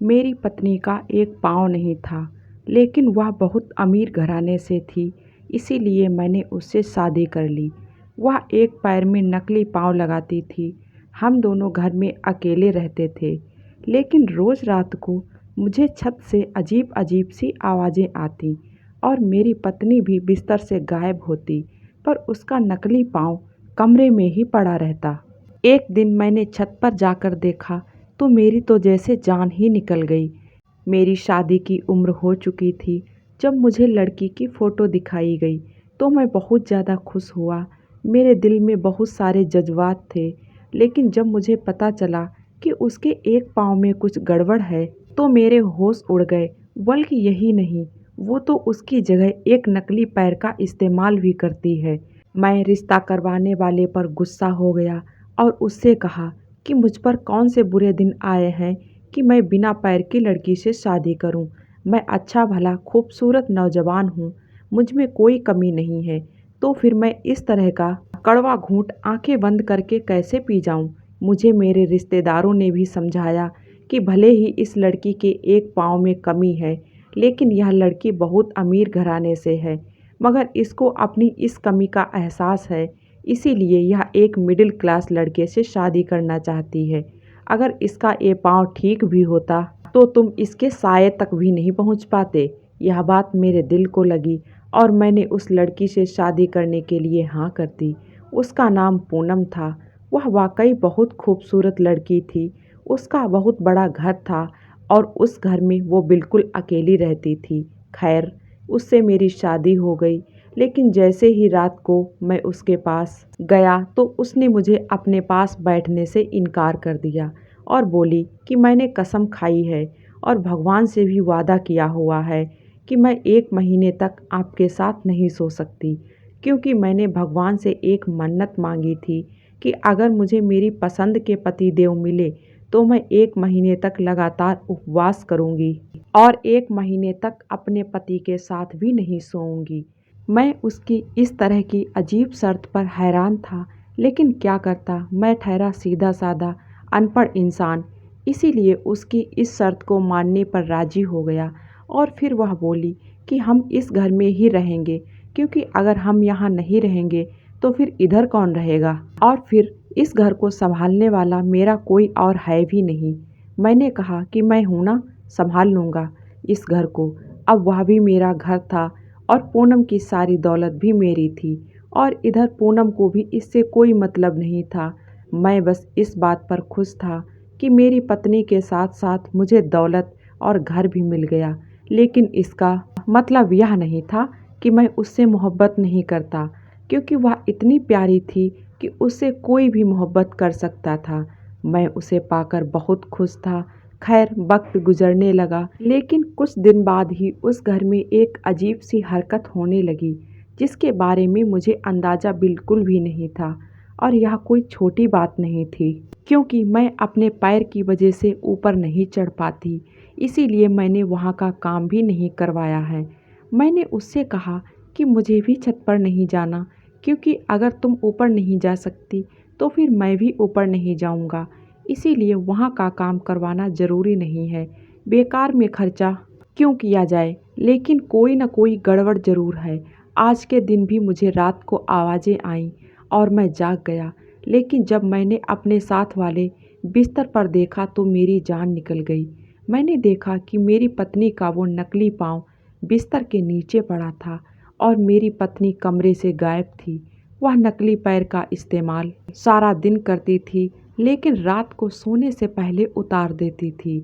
मेरी पत्नी का एक पाँव नहीं था, लेकिन वह बहुत अमीर घराने से थी, इसीलिए मैंने उससे शादी कर ली। वह एक पैर में नकली पाँव लगाती थी। हम दोनों घर में अकेले रहते थे, लेकिन रोज़ रात को मुझे छत से अजीब-अजीब सी आवाज़ें आतीं और मेरी पत्नी भी बिस्तर से गायब होती, पर उसका नकली पाँव कमरे में ही पड़ा रहता। एक दिन मैंने छत पर जाकर देखा तो मेरी तो जैसे जान ही निकल गई। मेरी शादी की उम्र हो चुकी थी। जब मुझे लड़की की फ़ोटो दिखाई गई तो मैं बहुत ज़्यादा खुश हुआ। मेरे दिल में बहुत सारे जज़्बात थे, लेकिन जब मुझे पता चला कि उसके एक पाँव में कुछ गड़बड़ है, तो मेरे होश उड़ गए। बल्कि यही नहीं, वो तो उसकी जगह एक नकली पैर का इस्तेमाल भी करती है। मैं रिश्ता करवाने वाले पर गुस्सा हो गया और उससे कहा कि मुझ पर कौन से बुरे दिन आए हैं कि मैं बिना पैर की लड़की से शादी करूं। मैं अच्छा भला खूबसूरत नौजवान हूं, मुझ में कोई कमी नहीं है, तो फिर मैं इस तरह का कड़वा घूंट आंखें बंद करके कैसे पी जाऊं। मुझे मेरे रिश्तेदारों ने भी समझाया कि भले ही इस लड़की के एक पाँव में कमी है, लेकिन यह लड़की बहुत अमीर घराने से है, मगर इसको अपनी इस कमी का एहसास है, इसीलिए यह एक मिडिल क्लास लड़के से शादी करना चाहती है। अगर इसका ये पाँव ठीक भी होता तो तुम इसके साये तक भी नहीं पहुंच पाते। यह बात मेरे दिल को लगी और मैंने उस लड़की से शादी करने के लिए हाँ कर दी। उसका नाम पूनम था। वह वाकई बहुत खूबसूरत लड़की थी। उसका बहुत बड़ा घर था और उस घर में वो बिल्कुल अकेली रहती थी। खैर, उससे मेरी शादी हो गई, लेकिन जैसे ही रात को मैं उसके पास गया तो उसने मुझे अपने पास बैठने से इनकार कर दिया और बोली कि मैंने कसम खाई है और भगवान से भी वादा किया हुआ है कि मैं 1 महीने तक आपके साथ नहीं सो सकती, क्योंकि मैंने भगवान से एक मन्नत मांगी थी कि अगर मुझे मेरी पसंद के पति देव मिले तो मैं 1 महीने तक लगातार उपवास करूंगी और 1 महीने तक अपने पति के साथ भी नहीं सोऊंगी। मैं उसकी इस तरह की अजीब शर्त पर हैरान था, लेकिन क्या करता, मैं ठहरा सीधा साधा अनपढ़ इंसान, इसीलिए उसकी इस शर्त को मानने पर राजी हो गया। और फिर वह बोली कि हम इस घर में ही रहेंगे, क्योंकि अगर हम यहाँ नहीं रहेंगे तो फिर इधर कौन रहेगा, और फिर इस घर को संभालने वाला मेरा कोई और है भी नहीं। मैंने कहा कि मैं हूँ ना, संभाल लूँगा इस घर को। अब वह भी मेरा घर था और पूनम की सारी दौलत भी मेरी थी, और इधर पूनम को भी इससे कोई मतलब नहीं था। मैं बस इस बात पर खुश था कि मेरी पत्नी के साथ साथ मुझे दौलत और घर भी मिल गया, लेकिन इसका मतलब यह नहीं था कि मैं उससे मोहब्बत नहीं करता, क्योंकि वह इतनी प्यारी थी कि उससे कोई भी मोहब्बत कर सकता था। मैं उसे पाकर बहुत खुश था। खैर, वक्त गुजरने लगा, लेकिन कुछ दिन बाद ही उस घर में एक अजीब सी हरकत होने लगी, जिसके बारे में मुझे अंदाज़ा बिल्कुल भी नहीं था। और यह कोई छोटी बात नहीं थी, क्योंकि मैं अपने पैर की वजह से ऊपर नहीं चढ़ पाती, इसीलिए मैंने वहाँ का काम भी नहीं करवाया है। मैंने उससे कहा कि मुझे भी छत पर नहीं जाना, क्योंकि अगर तुम ऊपर नहीं जा सकती तो फिर मैं भी ऊपर नहीं जाऊँगा, इसीलिए वहाँ का काम करवाना ज़रूरी नहीं है। बेकार में खर्चा क्यों किया जाए। लेकिन कोई न कोई गड़बड़ ज़रूर है। आज के दिन भी मुझे रात को आवाज़ें आईं और मैं जाग गया, लेकिन जब मैंने अपने साथ वाले बिस्तर पर देखा तो मेरी जान निकल गई। मैंने देखा कि मेरी पत्नी का वो नकली पाँव बिस्तर के नीचे पड़ा था और मेरी पत्नी कमरे से गायब थी। वह नकली पैर का इस्तेमाल सारा दिन करती थी, लेकिन रात को सोने से पहले उतार देती थी।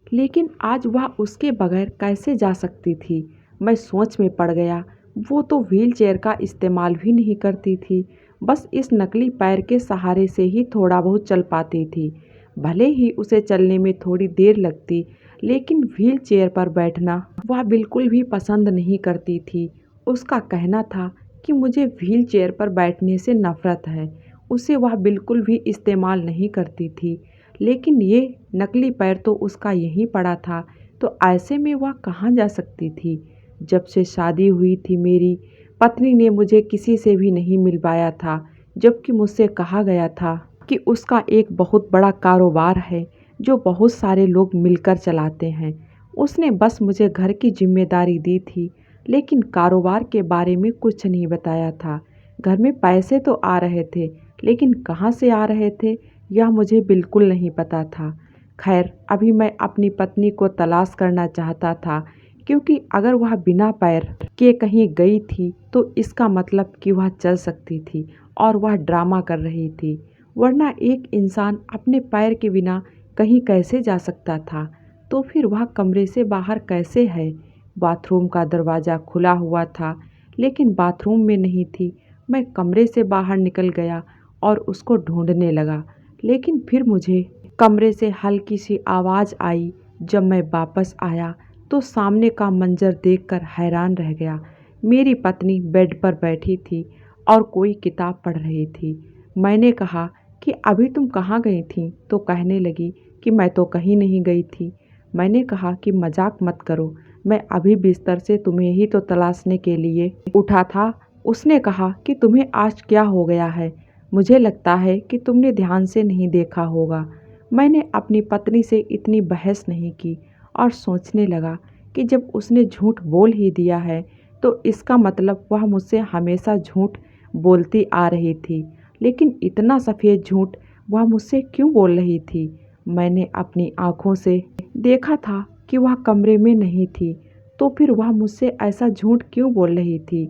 लेकिन आज वह उसके बगैर कैसे जा सकती थी। मैं सोच में पड़ गया। वो तो व्हीलचेयर का इस्तेमाल भी नहीं करती थी, बस इस नकली पैर के सहारे से ही थोड़ा बहुत चल पाती थी। भले ही उसे चलने में थोड़ी देर लगती, लेकिन व्हीलचेयर पर बैठना वह बिल्कुल भी पसंद नहीं करती थी। उसका कहना था कि मुझे व्हीलचेयर पर बैठने से नफ़रत है। उसे वह बिल्कुल भी इस्तेमाल नहीं करती थी, लेकिन ये नकली पैर तो उसका यहीं पड़ा था, तो ऐसे में वह कहाँ जा सकती थी। जब से शादी हुई थी मेरी पत्नी ने मुझे किसी से भी नहीं मिलवाया था, जबकि मुझसे कहा गया था कि उसका एक बहुत बड़ा कारोबार है जो बहुत सारे लोग मिलकर चलाते हैं। उसने बस मुझे घर की जिम्मेदारी दी थी, लेकिन कारोबार के बारे में कुछ नहीं बताया था। घर में पैसे तो आ रहे थे, लेकिन कहाँ से आ रहे थे यह मुझे बिल्कुल नहीं पता था। खैर, अभी मैं अपनी पत्नी को तलाश करना चाहता था, क्योंकि अगर वह बिना पैर के कहीं गई थी तो इसका मतलब कि वह चल सकती थी और वह ड्रामा कर रही थी। वरना एक इंसान अपने पैर के बिना कहीं कैसे जा सकता था? तो फिर वह कमरे से बाहर कैसे है? बाथरूम का दरवाज़ा खुला हुआ था, लेकिन बाथरूम में नहीं थी। मैं कमरे से बाहर निकल गया और उसको ढूंढने लगा, लेकिन फिर मुझे कमरे से हल्की सी आवाज़ आई। जब मैं वापस आया तो सामने का मंजर देखकर हैरान रह गया। मेरी पत्नी बेड पर बैठी थी और कोई किताब पढ़ रही थी। मैंने कहा कि अभी तुम कहाँ गई थी? तो कहने लगी कि मैं तो कहीं नहीं गई थी। मैंने कहा कि मजाक मत करो, मैं अभी बिस्तर से तुम्हें ही तो तलाशने के लिए उठा था। उसने कहा कि तुम्हें आज क्या हो गया है? मुझे लगता है कि तुमने ध्यान से नहीं देखा होगा। मैंने अपनी पत्नी से इतनी बहस नहीं की और सोचने लगा कि जब उसने झूठ बोल ही दिया है तो इसका मतलब वह मुझसे हमेशा झूठ बोलती आ रही थी। लेकिन इतना सफ़ेद झूठ वह मुझसे क्यों बोल रही थी? मैंने अपनी आँखों से देखा था कि वह कमरे में नहीं थी, तो फिर वह मुझसे ऐसा झूठ क्यों बोल रही थी?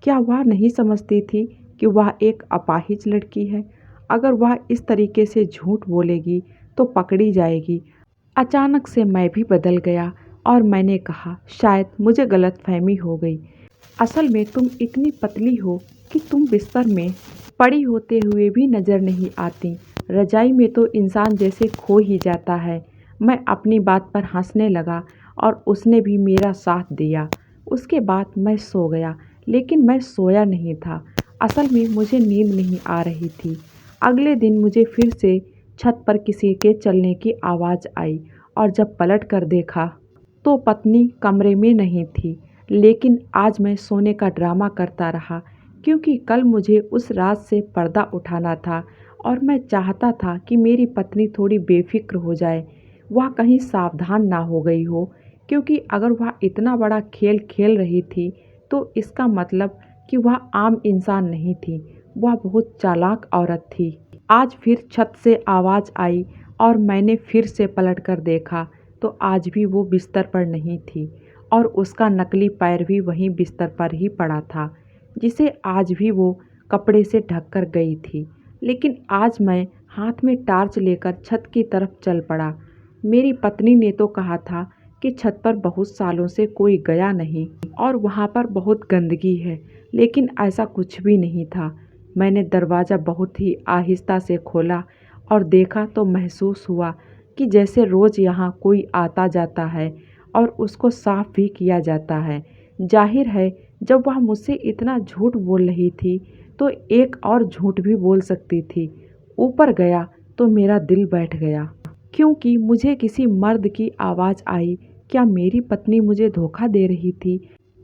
क्या वह नहीं समझती थी कि वह एक अपाहिज लड़की है? अगर वह इस तरीके से झूठ बोलेगी तो पकड़ी जाएगी। अचानक से मैं भी बदल गया और मैंने कहा, शायद मुझे गलतफहमी हो गई। असल में तुम इतनी पतली हो कि तुम बिस्तर में पड़ी होते हुए भी नज़र नहीं आती। रजाई में तो इंसान जैसे खो ही जाता है। मैं अपनी बात पर हंसने लगा और उसने भी मेरा साथ दिया। उसके बाद मैं सो गया, लेकिन मैं सोया नहीं था। असल में मुझे नींद नहीं आ रही थी। अगले दिन मुझे फिर से छत पर किसी के चलने की आवाज़ आई और जब पलट कर देखा तो पत्नी कमरे में नहीं थी। लेकिन आज मैं सोने का ड्रामा करता रहा, क्योंकि कल मुझे उस रात से पर्दा उठाना था और मैं चाहता था कि मेरी पत्नी थोड़ी बेफिक्र हो जाए, वह कहीं सावधान ना हो गई हो। क्योंकि अगर वह इतना बड़ा खेल खेल रही थी तो इसका मतलब कि वह आम इंसान नहीं थी, वह बहुत चालाक औरत थी। आज फिर छत से आवाज़ आई और मैंने फिर से पलट कर देखा तो आज भी वो बिस्तर पर नहीं थी और उसका नकली पैर भी वहीं बिस्तर पर ही पड़ा था, जिसे आज भी वो कपड़े से ढक कर गई थी। लेकिन आज मैं हाथ में टार्च लेकर छत की तरफ चल पड़ा। मेरी पत्नी ने तो कहा था कि छत पर बहुत सालों से कोई गया नहीं और वहाँ पर बहुत गंदगी है, लेकिन ऐसा कुछ भी नहीं था। मैंने दरवाज़ा बहुत ही आहिस्ता से खोला और देखा तो महसूस हुआ कि जैसे रोज़ यहाँ कोई आता जाता है और उसको साफ़ भी किया जाता है। जाहिर है, जब वह मुझसे इतना झूठ बोल रही थी तो एक और झूठ भी बोल सकती थी। ऊपर गया तो मेरा दिल बैठ गया, क्योंकि मुझे किसी मर्द की आवाज़ आई। क्या मेरी पत्नी मुझे धोखा दे रही थी?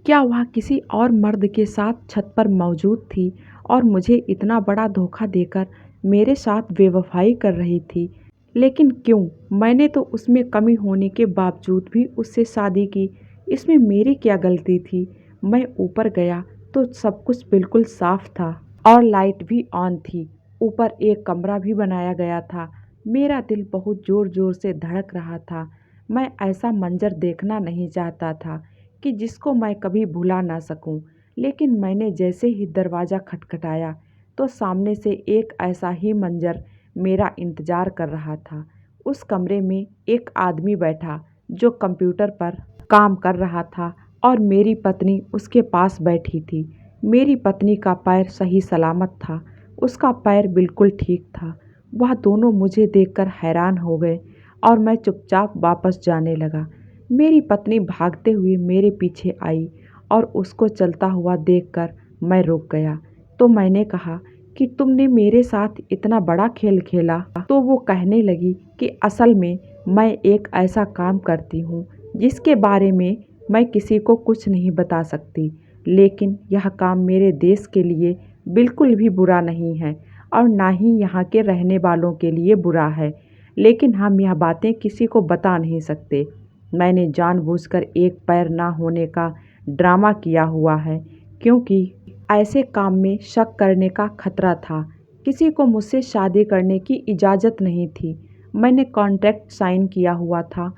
क्या वह किसी और मर्द के साथ छत पर मौजूद थी और मुझे इतना बड़ा धोखा देकर मेरे साथ बेवफाई कर रही थी? लेकिन क्यों? मैंने तो उसमें कमी होने के बावजूद भी उससे शादी की। इसमें मेरी क्या गलती थी? मैं ऊपर गया तो सब कुछ बिल्कुल साफ था और लाइट भी ऑन थी। ऊपर एक कमरा भी बनाया गया था। मेरा दिल बहुत ज़ोर ज़ोर से धड़क रहा था। मैं ऐसा मंजर देखना नहीं चाहता था कि जिसको मैं कभी भुला ना सकूं। लेकिन मैंने जैसे ही दरवाज़ा खटखटाया तो सामने से एक ऐसा ही मंजर मेरा इंतज़ार कर रहा था। उस कमरे में एक आदमी बैठा जो कंप्यूटर पर काम कर रहा था और मेरी पत्नी उसके पास बैठी थी। मेरी पत्नी का पैर सही सलामत था, उसका पैर बिल्कुल ठीक था। वह दोनों मुझे देखकर हैरान हो गए और मैं चुपचाप वापस जाने लगा। मेरी पत्नी भागते हुए मेरे पीछे आई और उसको चलता हुआ देखकर मैं रुक गया। तो मैंने कहा कि तुमने मेरे साथ इतना बड़ा खेल खेला। तो वो कहने लगी कि असल में मैं एक ऐसा काम करती हूँ जिसके बारे में मैं किसी को कुछ नहीं बता सकती, लेकिन यह काम मेरे देश के लिए बिल्कुल भी बुरा नहीं है और ना ही यहाँ के रहने वालों के लिए बुरा है। लेकिन हम यह बातें किसी को बता नहीं सकते। मैंने जानबूझकर एक पैर ना होने का ड्रामा किया हुआ है, क्योंकि ऐसे काम में शक करने का खतरा था। किसी को मुझसे शादी करने की इजाज़त नहीं थी। मैंने कॉन्ट्रैक्ट साइन किया हुआ था,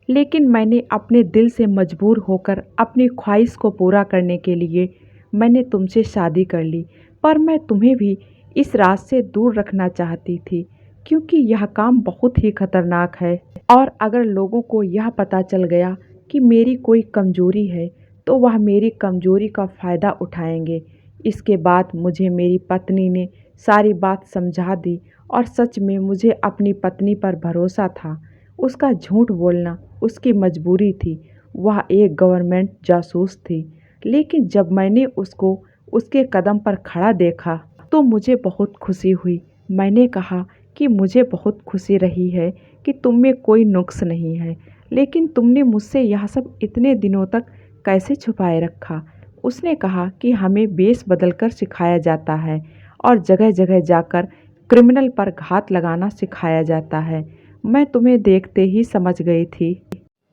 लेकिन मैंने अपने दिल से मजबूर होकर अपनी ख्वाहिश को पूरा करने के लिए मैंने तुमसे शादी कर ली। पर मैं तुम्हें भी इस राज से दूर रखना चाहती थी, क्योंकि यह काम बहुत ही खतरनाक है, और अगर लोगों को यह पता चल गया कि मेरी कोई कमजोरी है तो वह मेरी कमजोरी का फ़ायदा उठाएंगे। इसके बाद मुझे मेरी पत्नी ने सारी बात समझा दी, और सच में मुझे अपनी पत्नी पर भरोसा था। उसका झूठ बोलना उसकी मजबूरी थी। वह एक गवर्नमेंट जासूस थी, लेकिन जब मैंने उसको उसके कदम पर खड़ा देखा तो मुझे बहुत खुशी हुई। मैंने कहा कि मुझे बहुत खुशी रही है कि तुम में कोई नुक्स नहीं है, लेकिन तुमने मुझसे यह सब इतने दिनों तक कैसे छुपाए रखा। उसने कहा कि हमें वेश बदलकर सिखाया जाता है और जगह जगह जाकर क्रिमिनल पर घात लगाना सिखाया जाता है। मैं तुम्हें देखते ही समझ गई थी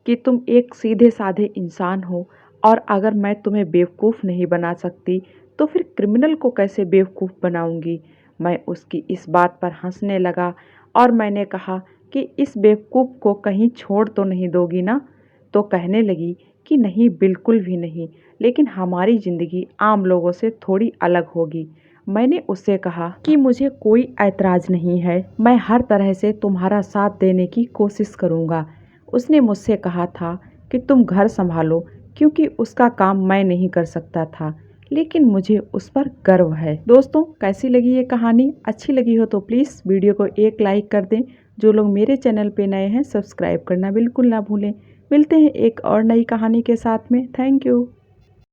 कि तुम एक सीधे साधे इंसान हो, और अगर मैं तुम्हें बेवकूफ़ नहीं बना सकती तो फिर क्रिमिनल को कैसे बेवकूफ़ बनाऊंगी। मैं उसकी इस बात पर हंसने लगा, और मैंने कहा कि इस बेवकूफ़ को कहीं छोड़ तो नहीं दोगी ना। तो कहने लगी कि नहीं, बिल्कुल भी नहीं, लेकिन हमारी ज़िंदगी आम लोगों से थोड़ी अलग होगी। मैंने उससे कहा कि मुझे कोई ऐतराज़ नहीं है, मैं हर तरह से तुम्हारा साथ देने की कोशिश करूँगा। उसने मुझसे कहा था कि तुम घर संभालो, क्योंकि उसका काम मैं नहीं कर सकता था, लेकिन मुझे उस पर गर्व है। दोस्तों, कैसी लगी ये कहानी? अच्छी लगी हो तो प्लीज़ वीडियो को एक लाइक कर दें। जो लोग मेरे चैनल पे नए हैं, सब्सक्राइब करना बिल्कुल ना भूलें। मिलते हैं एक और नई कहानी के साथ में। Thank you.